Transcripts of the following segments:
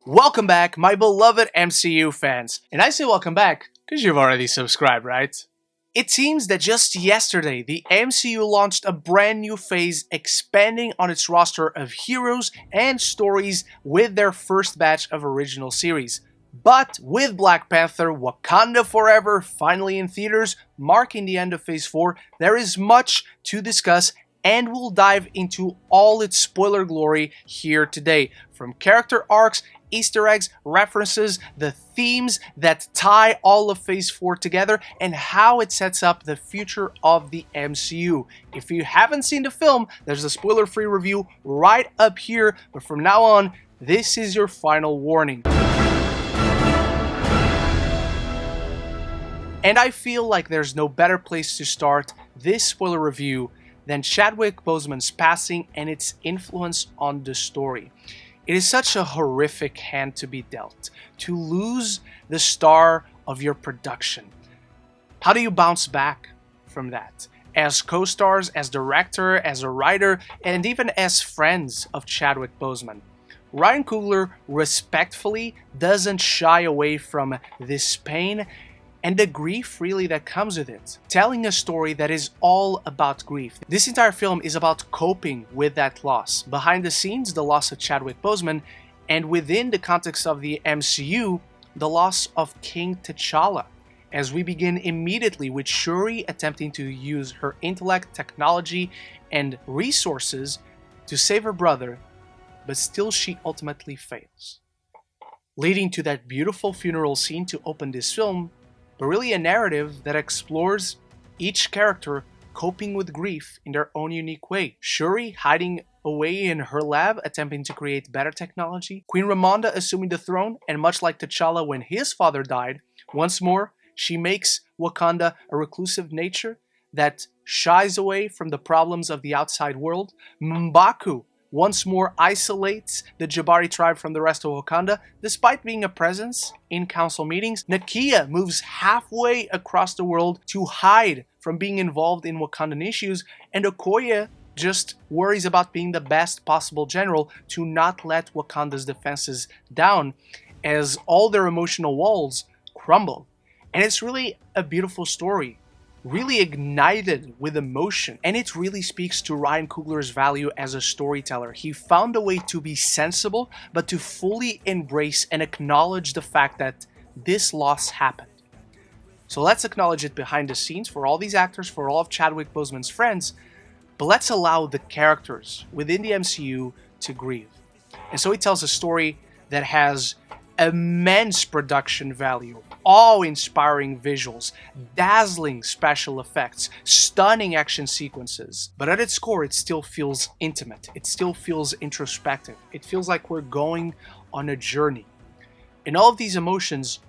Welcome back, my beloved MCU fans. And I say welcome back because you've already subscribed, right? It seems that just yesterday, the MCU launched a brand new phase expanding on its roster of heroes and stories with their first batch of original series. But with Black Panther Wakanda Forever finally in theaters, marking the end of Phase 4, there is much to discuss and we'll dive into all its spoiler glory here today. From character arcs, Easter eggs, references, the themes that tie all of Phase 4 together, and how it sets up the future of the MCU. If you haven't seen the film, there's a spoiler-free review right up here, but from now on, this is your final warning. And I feel like there's no better place to start this spoiler review than Chadwick Boseman's passing and its influence on the story. It is such a horrific hand to be dealt, to lose the star of your production. How do you bounce back from that? As co-stars, as director, as a writer, and even as friends of Chadwick Boseman. Ryan Coogler respectfully doesn't shy away from this pain and the grief really that comes with it, telling a story that is all about grief. This entire film is about coping with that loss. Behind the scenes, the loss of Chadwick Boseman, and within the context of the MCU, the loss of King T'Challa. As we begin immediately with Shuri attempting to use her intellect, technology, and resources to save her brother, but still she ultimately fails. Leading to that beautiful funeral scene to open this film, but really a narrative that explores each character coping with grief in their own unique way. Shuri hiding away in her lab, attempting to create better technology. Queen Ramonda assuming the throne, and much like T'Challa when his father died, once more, she makes Wakanda a reclusive nature that shies away from the problems of the outside world. M'Baku once more isolates the Jabari tribe from the rest of Wakanda, despite being a presence in council meetings. Nakia moves halfway across the world to hide from being involved in Wakandan issues, and Okoye just worries about being the best possible general to not let Wakanda's defenses down as all their emotional walls crumble. And it's really a beautiful story, really ignited with emotion, and it really speaks to Ryan Coogler's value as a storyteller. He found a way to be sensible, but to fully embrace and acknowledge the fact that this loss happened. So let's acknowledge it behind the scenes for all these actors, for all of Chadwick Boseman's friends, but let's allow the characters within the MCU to grieve. And so he tells a story that has immense production value, awe-inspiring visuals, dazzling special effects, stunning action sequences. But at its core, it still feels intimate. It still feels introspective. It feels like we're going on a journey. And all of these emotions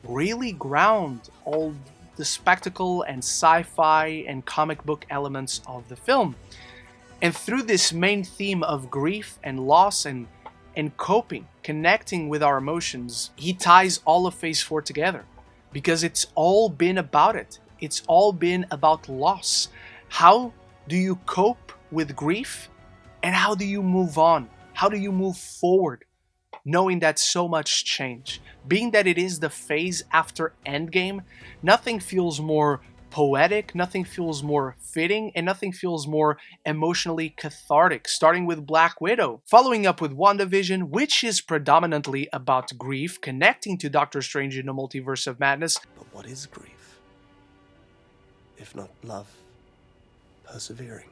really ground all the spectacle and sci-fi and comic book elements of the film. And through this main theme of grief and loss and coping, connecting with our emotions, he ties all of Phase 4 together. Because it's all been about it. It's all been about loss. How do you cope with grief? And how do you move on? How do you move forward? Knowing that so much change. Being that it is the phase after Endgame, nothing feels more poetic, nothing feels more fitting, and nothing feels more emotionally cathartic, starting with Black Widow, following up with WandaVision, which is predominantly about grief, connecting to Doctor Strange in the Multiverse of Madness. But what is grief, if not love, persevering?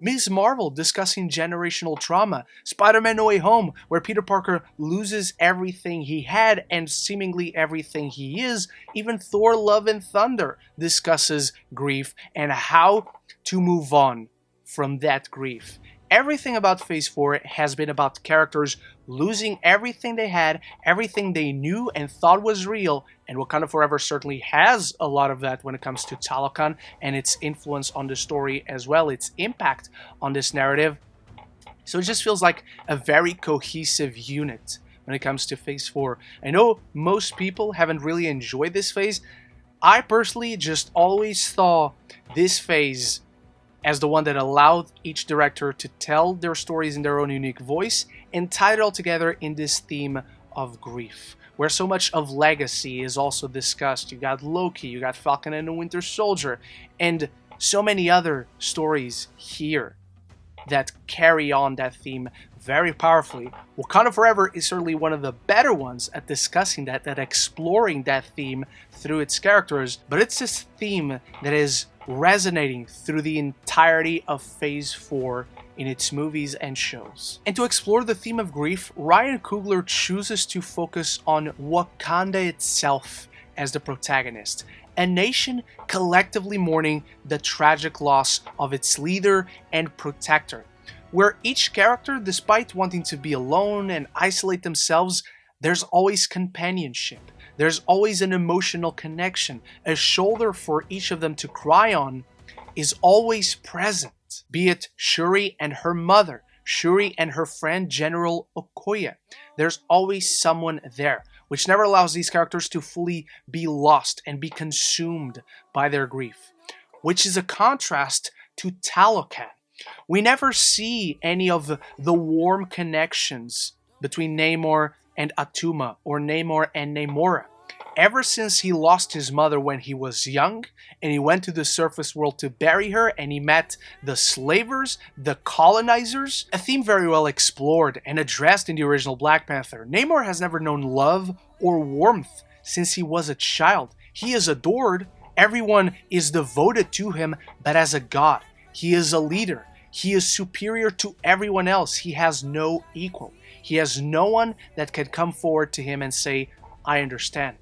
Ms. Marvel discussing generational trauma, Spider-Man No Way Home, where Peter Parker loses everything he had and seemingly everything he is. Even Thor Love and Thunder discusses grief and how to move on from that grief. Everything about Phase 4 has been about characters losing everything they had, everything they knew and thought was real, and Wakanda Forever certainly has a lot of that when it comes to Tālocān and its influence on the story as well, its impact on this narrative. So it just feels like a very cohesive unit when it comes to Phase 4. I know most people haven't really enjoyed this phase. I personally just always saw this phase as the one that allowed each director to tell their stories in their own unique voice and tie it all together in this theme of grief, where so much of legacy is also discussed. You got Loki, you got Falcon and the Winter Soldier, and so many other stories here that carry on that theme very powerfully. Wakanda Forever is certainly one of the better ones at discussing that exploring that theme through its characters, but it's this theme that is resonating through the entirety of Phase 4 in its movies and shows. And to explore the theme of grief, Ryan Coogler chooses to focus on Wakanda itself as the protagonist, a nation collectively mourning the tragic loss of its leader and protector, where each character, despite wanting to be alone and isolate themselves, there's always companionship. There's always an emotional connection. A shoulder for each of them to cry on is always present. Be it Shuri and her mother, Shuri and her friend General Okoye. There's always someone there, which never allows these characters to fully be lost and be consumed by their grief, which is a contrast to Tālocān. We never see any of the warm connections between Namor and Atuma, or Namor and Namora. Ever since he lost his mother when he was young, and he went to the surface world to bury her, and he met the slavers, the colonizers, a theme very well explored and addressed in the original Black Panther. Namor has never known love or warmth since he was a child. He is adored, everyone is devoted to him, but as a god. He is a leader. He is superior to everyone else. He has no equal. He has no one that can come forward to him and say, I understand.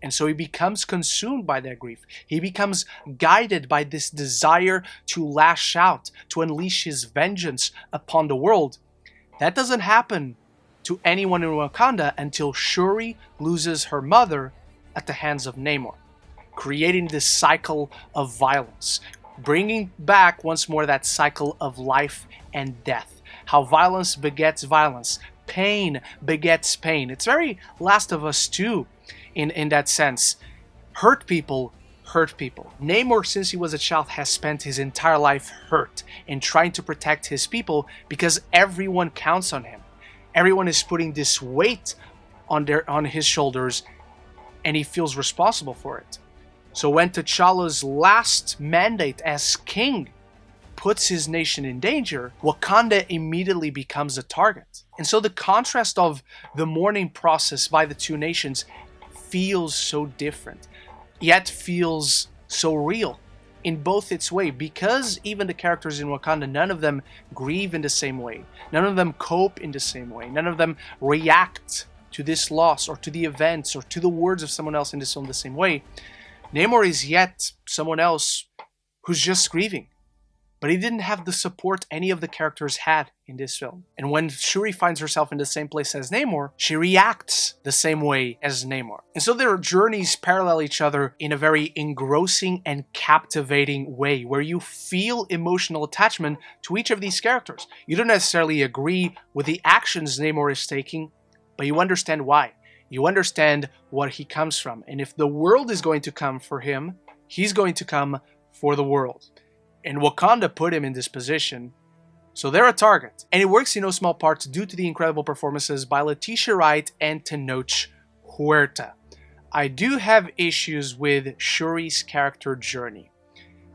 And so he becomes consumed by that grief. He becomes guided by this desire to lash out, to unleash his vengeance upon the world. That doesn't happen to anyone in Wakanda until Shuri loses her mother at the hands of Namor, creating this cycle of violence, bringing back once more that cycle of life and death. How violence begets violence. Pain begets pain. It's very Last of Us 2 in that sense. Hurt people hurt people. Namor, since he was a child, has spent his entire life hurt and trying to protect his people because everyone counts on him. Everyone is putting this weight on his shoulders, and he feels responsible for it. So when T'Challa's last mandate as king puts his nation in danger, Wakanda immediately becomes a target. And so the contrast of the mourning process by the two nations feels so different, yet feels so real in both its way, because even the characters in Wakanda, none of them grieve in the same way. None of them cope in the same way. None of them react to this loss or to the events or to the words of someone else in this film the same way. Namor is yet someone else who's just grieving, but he didn't have the support any of the characters had in this film. And when Shuri finds herself in the same place as Namor, she reacts the same way as Namor. And so their journeys parallel each other in a very engrossing and captivating way, where you feel emotional attachment to each of these characters. You don't necessarily agree with the actions Namor is taking, but you understand why. You understand what he comes from. And if the world is going to come for him, he's going to come for the world. And Wakanda put him in this position, so they're a target. And it works in no small part due to the incredible performances by Letitia Wright and Tenoch Huerta. I do have issues with Shuri's character journey.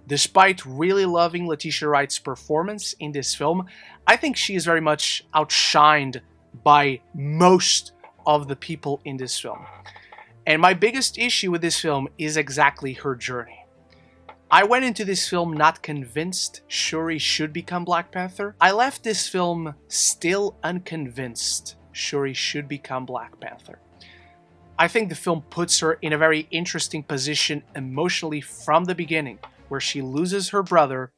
Despite really loving Letitia Wright's performance in this film, I think she is very much outshined by most of the people in this film. And my biggest issue with this film is exactly her journey. I went into this film not convinced Shuri should become Black Panther. I left this film still unconvinced Shuri should become Black Panther. I think the film puts her in a very interesting position emotionally from the beginning, where she loses her brother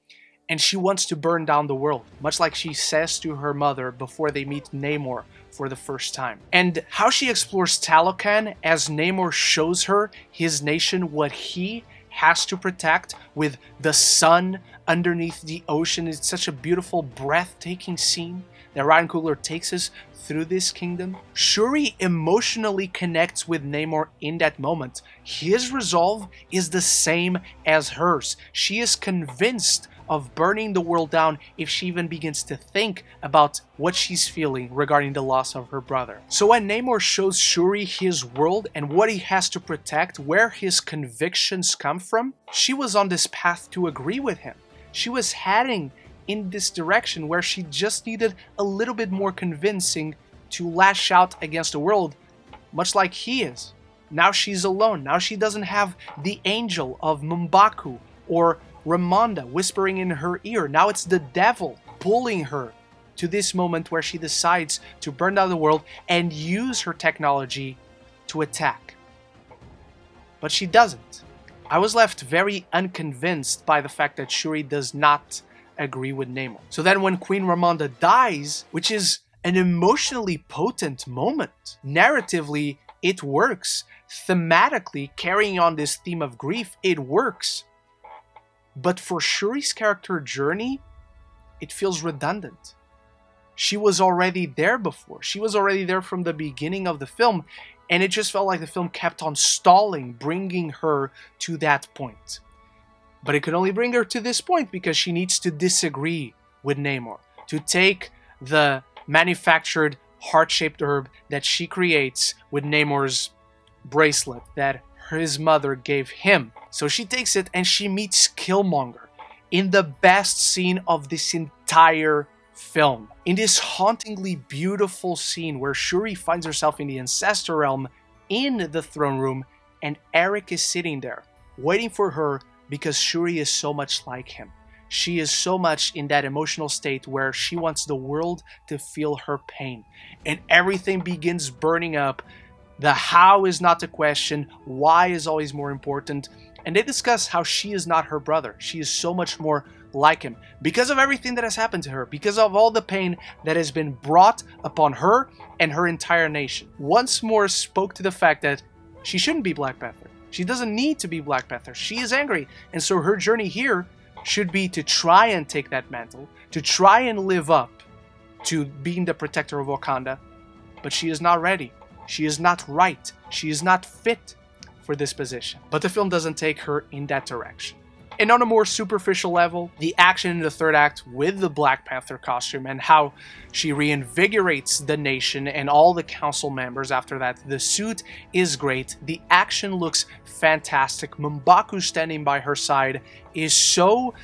and she wants to burn down the world, much like she says to her mother before they meet Namor for the first time. And how she explores Tālocān as Namor shows her his nation what he has to protect with the sun underneath the ocean. It's such a beautiful, breathtaking scene that Ryan Coogler takes us through this kingdom. Shuri emotionally connects with Namor in that moment. His resolve is the same as hers. She is convinced of burning the world down if she even begins to think about what she's feeling regarding the loss of her brother. So when Namor shows Shuri his world and what he has to protect, where his convictions come from, she was on this path to agree with him. She was heading in this direction where she just needed a little bit more convincing to lash out against the world, much like he is. Now she's alone. Now she doesn't have the angel of M'Baku or Ramonda whispering in her ear. Now it's the devil pulling her to this moment where she decides to burn down the world and use her technology to attack. But she doesn't. I was left very unconvinced by the fact that Shuri does not agree with Namor. So then when Queen Ramonda dies, which is an emotionally potent moment, narratively it works. Thematically, carrying on this theme of grief, it works. But for Shuri's character journey, it feels redundant. She was already there before. She was already there from the beginning of the film, and it just felt like the film kept on stalling, bringing her to that point. But it could only bring her to this point because she needs to disagree with Namor, to take the manufactured heart-shaped herb that she creates with Namor's bracelet that his mother gave him. So she takes it and she meets Killmonger in the best scene of this entire film. In this hauntingly beautiful scene where Shuri finds herself in the Ancestor Realm in the throne room and Eric is sitting there waiting for her because Shuri is so much like him. She is so much in that emotional state where she wants the world to feel her pain. And everything begins burning up. The how is not the question, why is always more important. And they discuss how she is not her brother. She is so much more like him because of everything that has happened to her, because of all the pain that has been brought upon her and her entire nation. Once more spoke to the fact that she shouldn't be Black Panther. She doesn't need to be Black Panther. She is angry. And so her journey here should be to try and take that mantle, to try and live up to being the protector of Wakanda. But she is not ready. She is not right. She is not fit for this position. But the film doesn't take her in that direction. And on a more superficial level, the action in the third act with the Black Panther costume and how she reinvigorates the nation and all the council members after that. The suit is great. The action looks fantastic. M'Baku standing by her side is so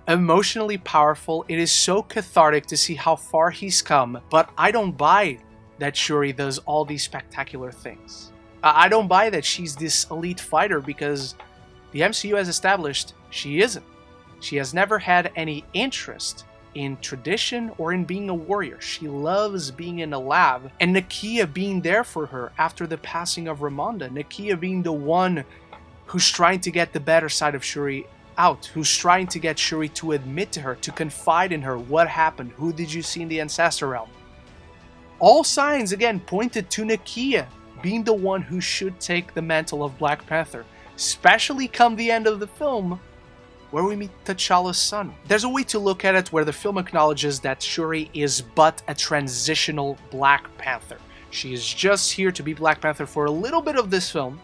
emotionally powerful. It is so cathartic to see how far he's come. But I don't buy that Shuri does all these spectacular things. I don't buy that she's this elite fighter because the MCU has established she isn't. She has never had any interest in tradition or in being a warrior. She loves being in a lab. And Nakia being there for her after the passing of Ramonda. Nakia being the one who's trying to get the better side of Shuri out. Who's trying to get Shuri to admit to her, to confide in her what happened. Who did you see in the Ancestor Realm? All signs, again, pointed to Nakia being the one who should take the mantle of Black Panther, especially come the end of the film, where we meet T'Challa's son. There's a way to look at it where the film acknowledges that Shuri is but a transitional Black Panther. She is just here to be Black Panther for a little bit of this film.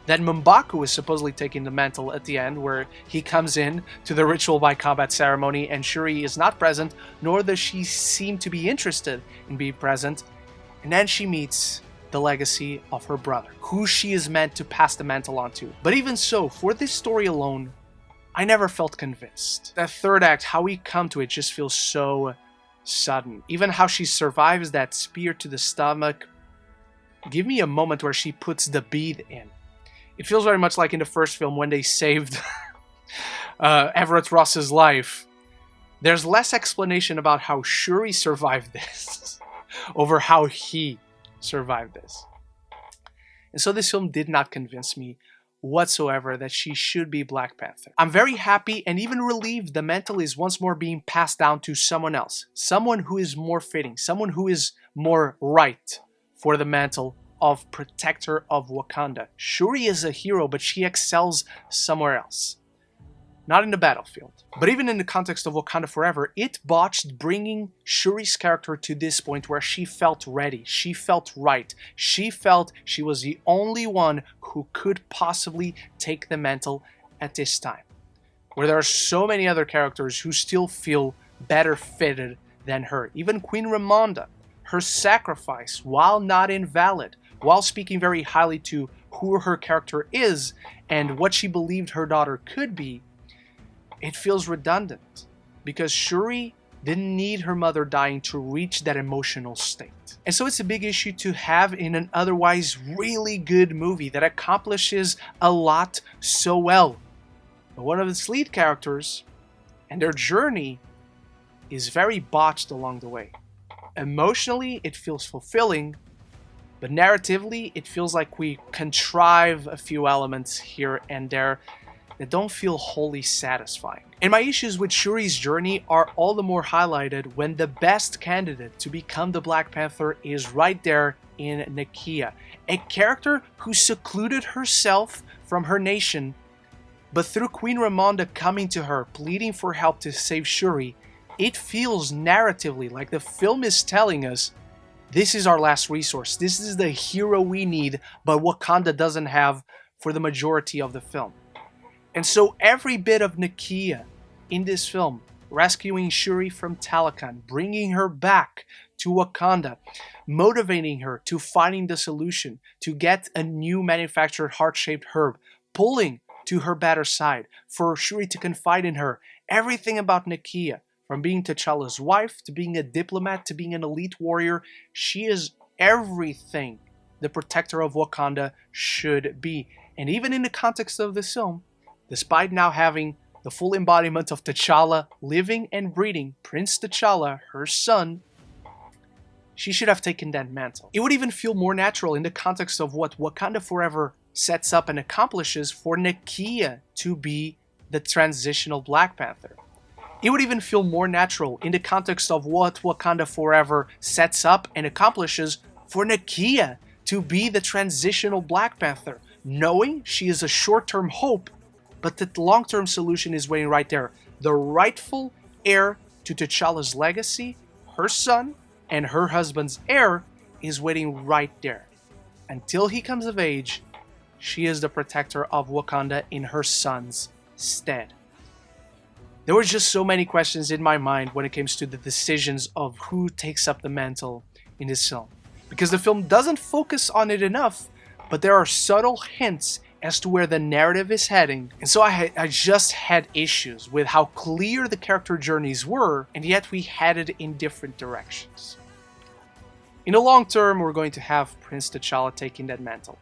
Then M'Baku is supposedly taking the mantle at the end, where he comes in to the ritual by combat ceremony and Shuri is not present, nor does she seem to be interested in being present. And then she meets the legacy of her brother, who she is meant to pass the mantle on to. But even so, for this story alone, I never felt convinced. That third act, how we come to it, just feels so sudden. Even how she survives that spear to the stomach. Give me a moment where she puts the bead in. It feels very much like in the first film when they saved Everett Ross's life. There's less explanation about how Shuri survived this over how he survived this. And so this film did not convince me whatsoever that she should be Black Panther. I'm very happy and even relieved the mantle is once more being passed down to someone else. Someone who is more fitting. Someone who is more right for the mantle of protector of Wakanda. Shuri is a hero, but she excels somewhere else. Not in the battlefield. But even in the context of Wakanda Forever, it botched bringing Shuri's character to this point where she felt ready. She felt right. She felt she was the only one who could possibly take the mantle at this time. where there are so many other characters who still feel better fitted than her. Even Queen Ramonda, her sacrifice, while not invalid, while speaking very highly to who her character is and what she believed her daughter could be, it feels redundant because Shuri didn't need her mother dying to reach that emotional state. And so it's a big issue to have in an otherwise really good movie that accomplishes a lot so well. But one of its lead characters and their journey is very botched along the way. Emotionally, it feels fulfilling, but narratively, it feels like we contrive a few elements here and there that don't feel wholly satisfying. And my issues with Shuri's journey are all the more highlighted when the best candidate to become the Black Panther is right there in Nakia, a character who secluded herself from her nation, but through Queen Ramonda coming to her, pleading for help to save Shuri, it feels narratively like the film is telling us this is our last resource. This is the hero we need, but Wakanda doesn't have for the majority of the film. And so every bit of Nakia in this film, rescuing Shuri from Tālocān, bringing her back to Wakanda, motivating her to finding the solution, to get a new manufactured heart-shaped herb, pulling to her better side, for Shuri to confide in her, everything about Nakia, from being T'Challa's wife, to being a diplomat, to being an elite warrior, she is everything the protector of Wakanda should be. And even in the context of this film, despite now having the full embodiment of T'Challa living and breathing, Prince T'Challa, her son, she should have taken that mantle. It would even feel more natural in the context of what Wakanda Forever sets up and accomplishes for Nakia to be the transitional Black Panther. It would even feel more natural in the context of what Wakanda Forever sets up and accomplishes for Nakia to be the transitional Black Panther, knowing she is a short-term hope, but the long-term solution is waiting right there. The rightful heir to T'Challa's legacy, her son, and her husband's heir is waiting right there. Until he comes of age, she is the protector of Wakanda in her son's stead. There were just so many questions in my mind when it comes to the decisions of who takes up the mantle in this film. Because the film doesn't focus on it enough, but there are subtle hints as to where the narrative is heading. And so I just had issues with how clear the character journeys were, and yet we headed in different directions. In the long term, we're going to have Prince T'Challa taking that mantle.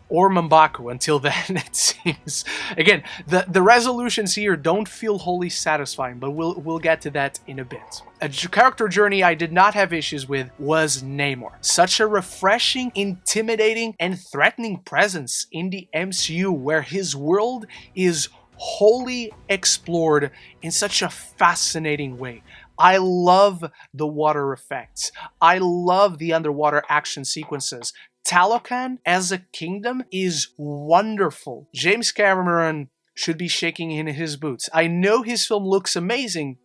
Or M'Baku. Until then, it seems. Again, the resolutions here don't feel wholly satisfying, but we'll get to that in a bit. A character journey I did not have issues with was Namor. Such a refreshing, intimidating, and threatening presence in the MCU, where his world is wholly explored in such a fascinating way. I love the water effects. I love the underwater action sequences. Tālocān as a kingdom is wonderful. James Cameron should be shaking in his boots. I know his film looks amazing,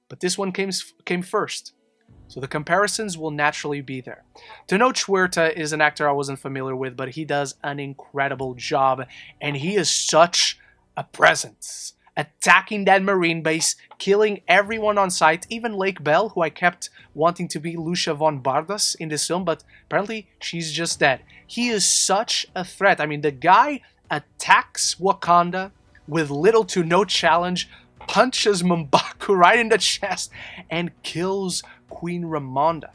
but this one came first. So the comparisons will naturally be there. Tenoch Huerta is an actor I wasn't familiar with, but he does an incredible job, and he is such a presence. Attacking that marine base, killing everyone on sight, even Lake Bell, who I kept wanting to be Lucia von Bardas in this film, but apparently she's just dead. He is such a threat. I mean, the guy attacks Wakanda with little to no challenge, punches M'Baku right in the chest, and kills Queen Ramonda.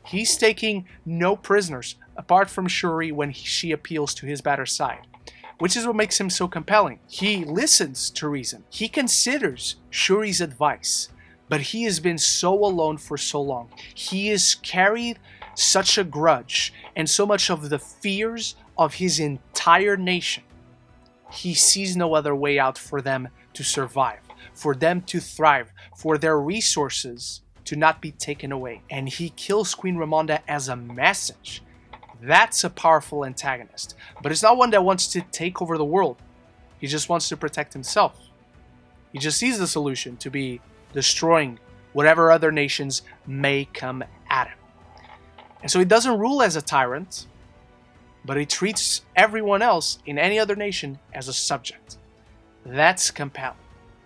He's taking no prisoners, apart from Shuri when she appeals to his better side. Which is what makes him so compelling. He listens to reason. He considers Shuri's advice. But he has been so alone for so long. He has carried such a grudge and so much of the fears of his entire nation. He sees no other way out for them to survive, for them to thrive, for their resources to not be taken away. And he kills Queen Ramonda as a message. That's a powerful antagonist. But it's not one that wants to take over the world. He just wants to protect himself. He just sees the solution to be destroying whatever other nations may come at him. And so he doesn't rule as a tyrant, but he treats everyone else in any other nation as a subject. That's compelling.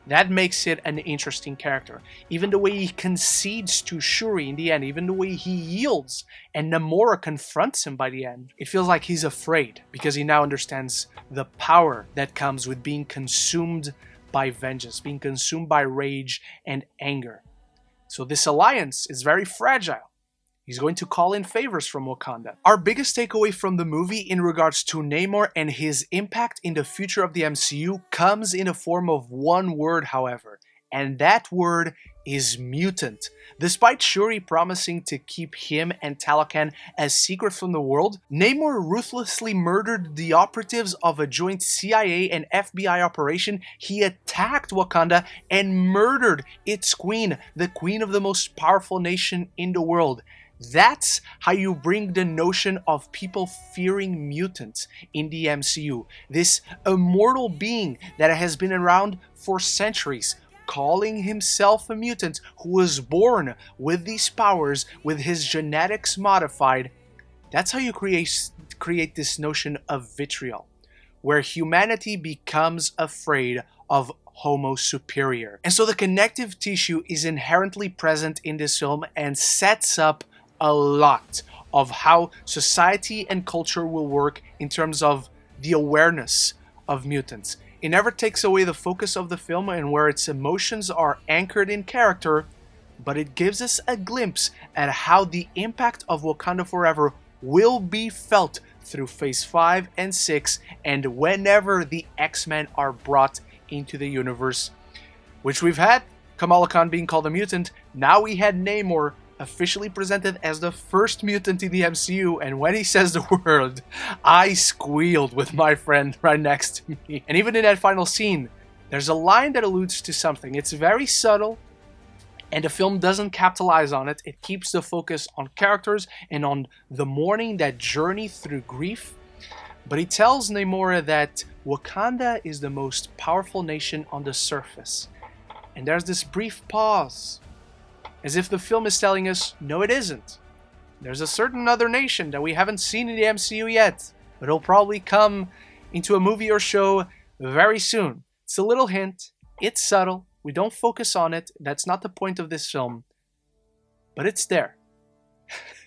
That makes it an interesting character. Even the way he concedes to Shuri in the end, even the way he yields and Namor confronts him by the end, it feels like he's afraid because he now understands the power that comes with being consumed by vengeance, being consumed by rage and anger. So this alliance is very fragile. He's going to call in favors from Wakanda. Our biggest takeaway from the movie in regards to Namor and his impact in the future of the MCU comes in the form of one word, however, and that word is mutant. Despite Shuri promising to keep him and Tālocān as secret from the world, Namor ruthlessly murdered the operatives of a joint CIA and FBI operation. He attacked Wakanda and murdered its queen, the queen of the most powerful nation in the world. That's how you bring the notion of people fearing mutants in the MCU. This immortal being that has been around for centuries, calling himself a mutant who was born with these powers, with his genetics modified. That's how you create this notion of vitriol, where humanity becomes afraid of Homo superior. And so the connective tissue is inherently present in this film and sets up a lot of how society and culture will work in terms of the awareness of mutants. It never takes away the focus of the film and where its emotions are anchored in character, but it gives us a glimpse at how the impact of Wakanda Forever will be felt through Phase 5 and 6 and whenever the X-Men are brought into the universe. Which we've had Kamala Khan being called a mutant, now we had Namor officially presented as the first mutant in the MCU, and when he says the word, I squealed with my friend right next to me. And even in that final scene, there's a line that alludes to something. It's very subtle, and the film doesn't capitalize on it. It keeps the focus on characters and on the mourning, that journey through grief. But he tells Namor that Wakanda is the most powerful nation on the surface. And there's this brief pause, as if the film is telling us, no it isn't. There's a certain other nation that we haven't seen in the MCU yet, but it'll probably come into a movie or show very soon. It's a little hint, it's subtle, we don't focus on it, that's not the point of this film, but it's there.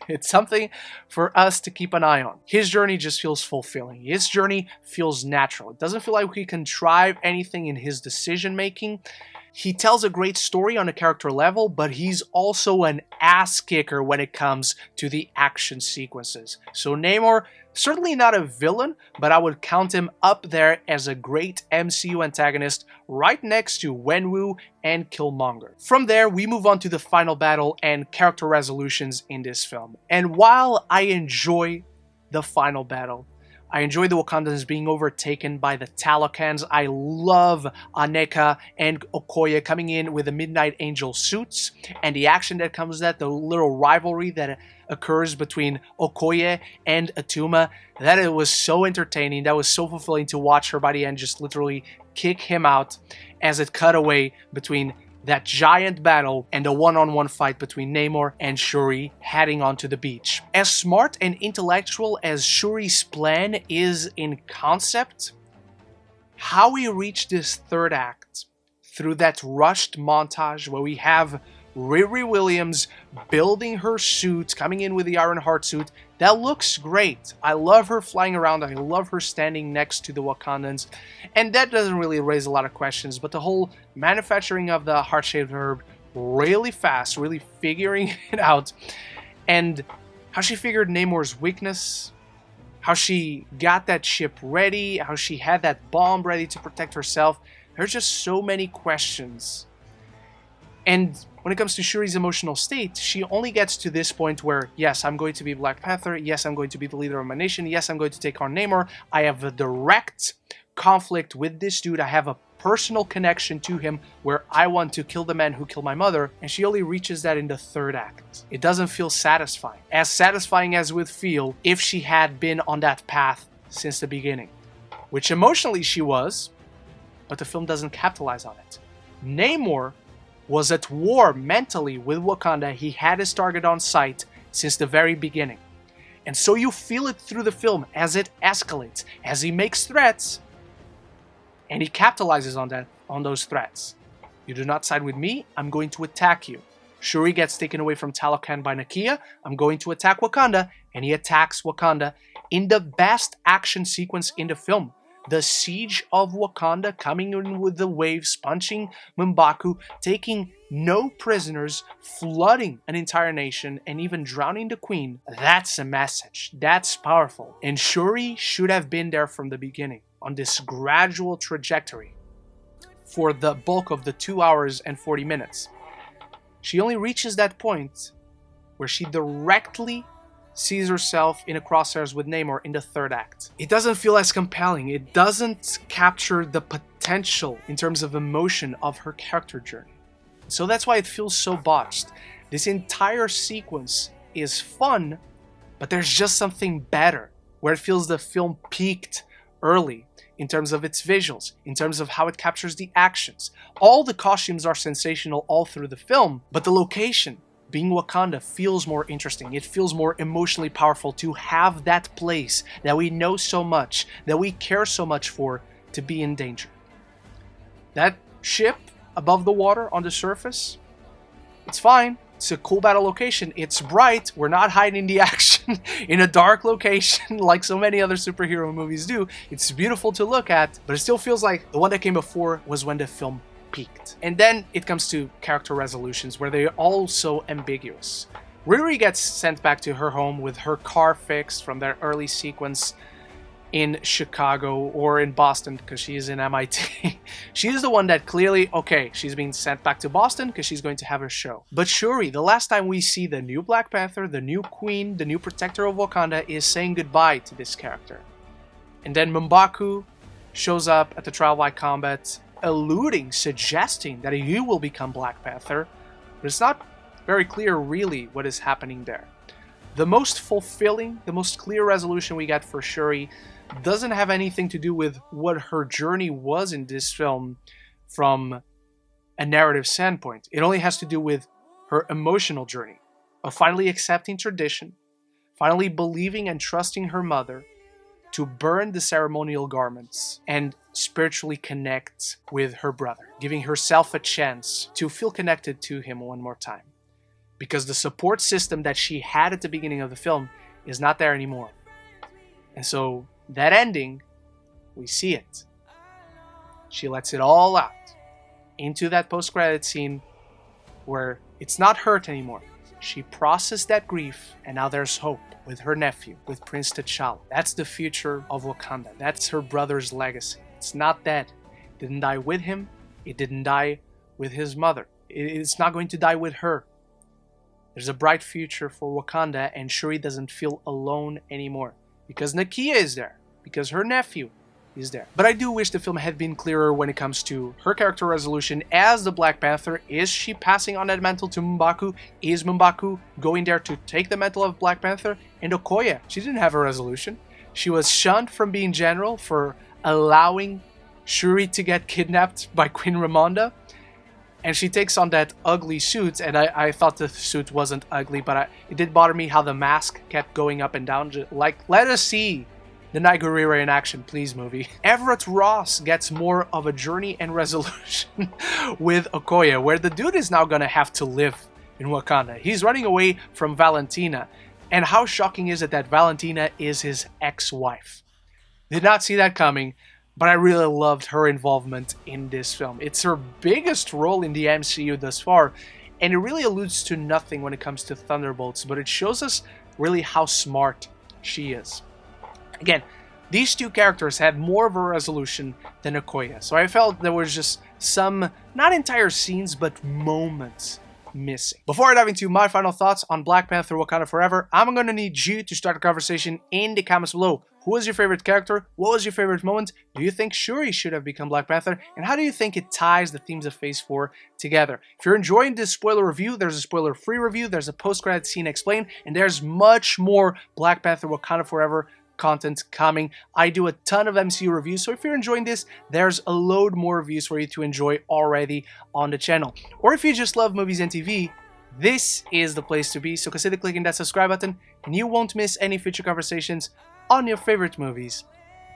It's something for us to keep an eye on. His journey just feels fulfilling. His journey feels natural. It doesn't feel like we contrive anything in his decision making. He tells a great story on a character level, but he's also an ass kicker when it comes to the action sequences. So Namor, certainly not a villain, but I would count him up there as a great MCU antagonist, right next to Wenwu and Killmonger. From there, we move on to the final battle and character resolutions in this film. And while I enjoy the final battle, I enjoy the Wakandans being overtaken by the Talocans. I love Aneka and Okoye coming in with the Midnight Angel suits and the action that comes with that, the little rivalry that occurs between Okoye and Atuma. That it was so entertaining. That was so fulfilling to watch her by the end just literally kick him out as it cut away between that giant battle and a one-on-one fight between Namor and Shuri heading onto the beach. As smart and intellectual as Shuri's plan is in concept, how we reach this third act through that rushed montage where we have Riri Williams building her suit, coming in with the Iron Heart suit, that looks great. I love her flying around. I love her standing next to the Wakandans. And that doesn't really raise a lot of questions, but the whole manufacturing of the heart-shaped herb really fast, really figuring it out, and how she figured Namor's weakness, how she got that ship ready, how she had that bomb ready to protect herself. There's just so many questions. And when it comes to Shuri's emotional state, she only gets to this point where, yes, I'm going to be Black Panther, yes, I'm going to be the leader of my nation, yes, I'm going to take on Namor, I have a direct conflict with this dude, I have a personal connection to him where I want to kill the man who killed my mother, and she only reaches that in the third act. It doesn't feel satisfying. As satisfying as it would feel if she had been on that path since the beginning. Which emotionally she was, but the film doesn't capitalize on it. Namor was at war mentally with Wakanda. He had his target on sight since the very beginning. And so you feel it through the film as it escalates, as he makes threats, and he capitalizes on those threats. You do not side with me, I'm going to attack you. Shuri gets taken away from Talocān by Nakia, I'm going to attack Wakanda, and he attacks Wakanda in the best action sequence in the film. The siege of Wakanda, coming in with the waves, punching M'Baku, taking no prisoners, flooding an entire nation, and even drowning the queen. That's a message. That's powerful. And Shuri should have been there from the beginning, on this gradual trajectory for the bulk of the 2 hours and 40 minutes. She only reaches that point where she directly sees herself in a crosshairs with Namor in the third act. It doesn't feel as compelling. It doesn't capture the potential in terms of emotion of her character journey. So that's why it feels so botched. This entire sequence is fun, but there's just something better, where it feels the film peaked early in terms of its visuals, in terms of how it captures the actions. All the costumes are sensational all through the film, but the location, being Wakanda, feels more interesting. It feels more emotionally powerful to have that place that we know so much, that we care so much for, to be in danger. That ship above the water on the surface, it's fine. It's a cool battle location. It's bright. We're not hiding the action in a dark location like so many other superhero movies do. It's beautiful to look at, but it still feels like the one that came before was when the film peaked. And then it comes to character resolutions, where they're also ambiguous. Riri gets sent back to her home with her car fixed from their early sequence in Chicago or in Boston because she is in MIT. She's the one that clearly, okay, she's being sent back to Boston because she's going to have her show. But Shuri, the last time we see the new Black Panther, the new queen, the new protector of Wakanda, is saying goodbye to this character. And then M'Baku shows up at the trial by combat, alluding, suggesting that he will become Black Panther, but it's not very clear really what is happening there. The most fulfilling, the most clear resolution we get for Shuri doesn't have anything to do with what her journey was in this film from a narrative standpoint. It only has to do with her emotional journey of finally accepting tradition, finally believing and trusting her mother to burn the ceremonial garments and spiritually connect with her brother, giving herself a chance to feel connected to him one more time. Because the support system that she had at the beginning of the film is not there anymore. And so that ending, we see it. She lets it all out into that post-credit scene where it's not hurt anymore. She processed that grief, and now there's hope with her nephew, with Prince T'Challa. That's the future of Wakanda. That's her brother's legacy. It's not dead. It didn't die with him. It didn't die with his mother. It's not going to die with her. There's a bright future for Wakanda, and Shuri doesn't feel alone anymore. Because Nakia is there. Because her nephew is there. But I do wish the film had been clearer when it comes to her character resolution as the Black Panther. Is she passing on that mantle to M'Baku? Is M'Baku going there to take the mantle of Black Panther? And Okoye, she didn't have a resolution. She was shunned from being general for allowing Shuri to get kidnapped by Queen Ramonda. And she takes on that ugly suit, and I thought the suit wasn't ugly, but it did bother me how the mask kept going up and down. Like, let us see the Naigurira in action, please, movie. Everett Ross gets more of a journey and resolution with Okoye, where the dude is now gonna have to live in Wakanda. He's running away from Valentina, and how shocking is it that Valentina is his ex-wife? Did not see that coming. But I really loved her involvement in this film. It's her biggest role in the MCU thus far, and it really alludes to nothing when it comes to Thunderbolts, but it shows us really how smart she is. Again, these two characters had more of a resolution than Okoye, so I felt there was just some, not entire scenes, but moments missing. Before I dive into my final thoughts on Black Panther Wakanda Forever, I'm going to need you to start a conversation in the comments below. Who was your favorite character? What was your favorite moment? Do you think Shuri should have become Black Panther? And how do you think it ties the themes of Phase 4 together? If you're enjoying this spoiler review, there's a spoiler-free review, there's a post-credit scene explained, and there's much more Black Panther Wakanda Forever content coming. I do a ton of MCU reviews, so if you're enjoying this, there's a load more reviews for you to enjoy already on the channel. Or if you just love movies and TV, this is the place to be, so consider clicking that subscribe button, and you won't miss any future conversations on your favorite movies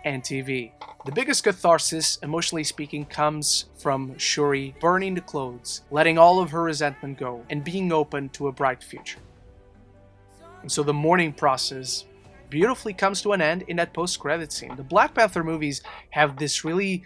and TV. The biggest catharsis, emotionally speaking, comes from Shuri burning the clothes, letting all of her resentment go, and being open to a bright future. And so the mourning process beautifully comes to an end in that post-credit scene. The Black Panther movies have this really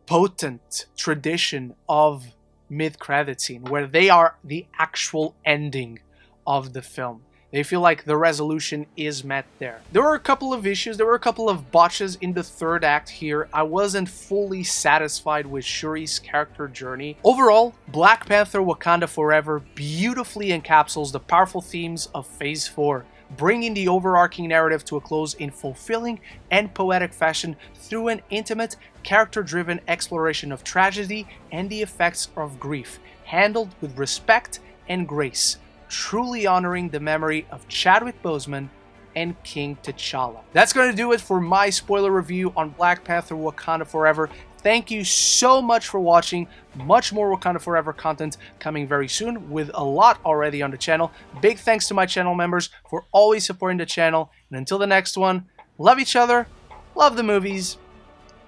potent tradition of mid-credit scene where they are the actual ending of the film. They feel like the resolution is met there. There were a couple of issues, there were a couple of botches in the third act here. I wasn't fully satisfied with Shuri's character journey. Overall, Black Panther Wakanda Forever beautifully encapsulates the powerful themes of Phase 4, bringing the overarching narrative to a close in fulfilling and poetic fashion through an intimate, character-driven exploration of tragedy and the effects of grief, handled with respect and grace, truly honoring the memory of Chadwick Boseman and King T'Challa. That's going to do it for my spoiler review on Black Panther Wakanda Forever. Thank you so much for watching. Much more Wakanda Forever content coming very soon, with a lot already on the channel. Big thanks to my channel members for always supporting the channel. And until the next one, love each other, love the movies,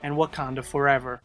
and Wakanda Forever.